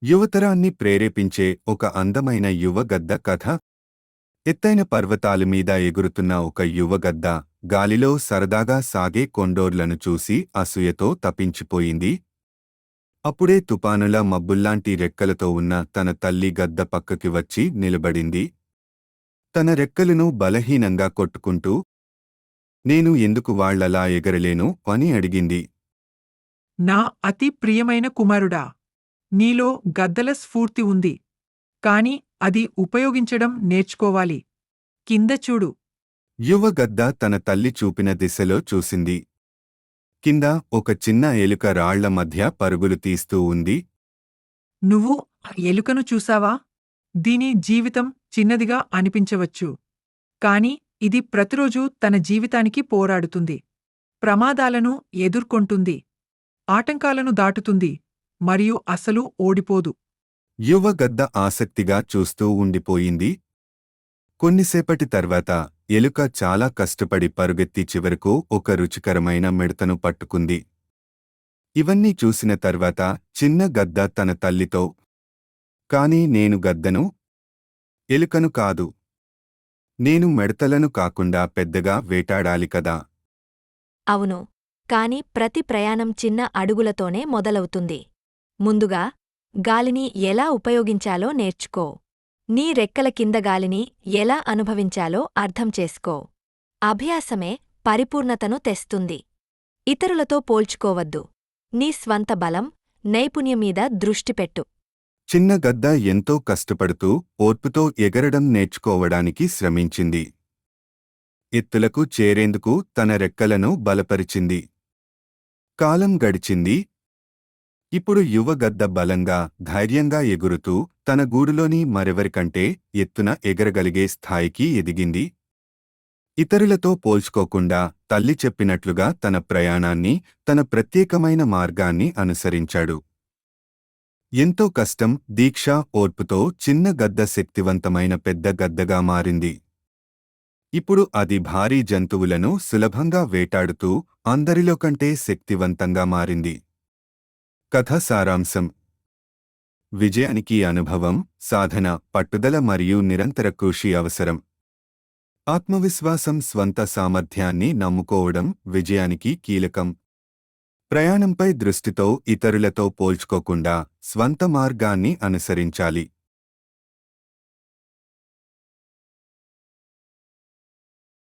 యువతరాన్ని ప్రేరేపించే ఒక అందమైన యువగద్ద కథ. ఎత్తైన పర్వతాల మీద ఎగురుతున్న ఒక యువగద్ద గాలిలో సరదాగా సాగే కొండోర్లను చూసి అసూయతో తపించిపోయింది. అప్పుడే తుపానుల మబ్బుల్లాంటి రెక్కలతో ఉన్న తన తల్లి గద్ద పక్కకి వచ్చి నిలబడింది. తన రెక్కలను బలహీనంగా కొట్టుకుంటూ, నేను ఎందుకు వాళ్లలా ఎగరలేను అని అడిగింది. నా అతి ప్రియమైన కుమారుడా, నీలో గద్దల స్ఫూర్తి ఉంది. కాని అది ఉపయోగించడం నేర్చుకోవాలి. కింద చూడు. యువగద్ద తన తల్లి చూపిన దిశలో చూసింది. కింద ఒక చిన్న ఎలుక రాళ్ల మధ్య పరుగులు తీస్తూ ఉంది. నువ్వు ఆ ఎలుకను చూసావా? దీని జీవితం చిన్నదిగా అనిపించవచ్చు, కాని ఇది ప్రతిరోజూ తన జీవితానికి పోరాడుతుంది. ప్రమాదాలను ఎదుర్కొంటుంది, ఆటంకాలను దాటుతుంది, మరియు అసలు ఓడిపోదు. యువగద్ద ఆసక్తిగా చూస్తూ ఉండిపోయింది. కొన్నిసేపటి తర్వాత ఎలుక చాలా కష్టపడి పరుగెత్తి చివరకు ఒక రుచికరమైన మిడతను పట్టుకుంది. ఇవన్నీ చూసిన తర్వాత చిన్న గద్ద తన తల్లితో, కాని నేను గద్దను, ఎలుకను కాదు. నేను మిడతలను కాకుండా పెద్దగా వేటాడాలి కదా. అవును, కాని ప్రతి ప్రయాణం చిన్న అడుగులతోనే మొదలవుతుంది. ముందుగా గాలిని ఎలా ఉపయోగించాలో నేర్చుకో. నీ రెక్కల కింద గాలిని ఎలా అనుభవించాలో అర్థం చేసుకో. అభ్యాసమే పరిపూర్ణతను తెస్తుంది. ఇతరులతో పోల్చుకోవద్దు. నీ స్వంత బలం, నైపుణ్యం మీద దృష్టిపెట్టు. చిన్న గద్ద ఎంతో కష్టపడుతూ ఓర్పుతో ఎగరడం నేర్చుకోవడానికి శ్రమించింది. ఎత్తులకు చేరేందుకు తన రెక్కలను బలపరిచింది. కాలం గడిచింది. ఇప్పుడు యువగద్ద బలంగా, ధైర్యంగా ఎగురుతూ తన గూడులోని మరెవరికంటే ఎత్తున ఎగరగలిగే స్థాయికి ఎదిగింది. ఇతరులతో పోల్చుకోకుండా తల్లి చెప్పినట్లుగా తన ప్రయాణాన్ని, తన ప్రత్యేకమైన మార్గాన్ని అనుసరించాడు. ఎంతో కష్టం, దీక్ష, ఓర్పుతో చిన్న గద్ద శక్తివంతమైన పెద్ద గద్దగా మారింది. ఇప్పుడు అది భారీ జంతువులను సులభంగా వేటాడుతూ అందరిలోకంటే శక్తివంతంగా మారింది. కథ సారాంశం: విజయానికి అనుభవం, సాధన, పట్టుదల మరియు నిరంతర కృషి అవసరం. ఆత్మవిశ్వాసం, స్వంత సామర్థ్యాన్ని నమ్ముకోవడం విజయానికి కీలకం. ప్రయాణంపై దృష్టితో ఇతరులతో పోల్చుకోకుండా స్వంత మార్గాన్ని అనుసరించాలి.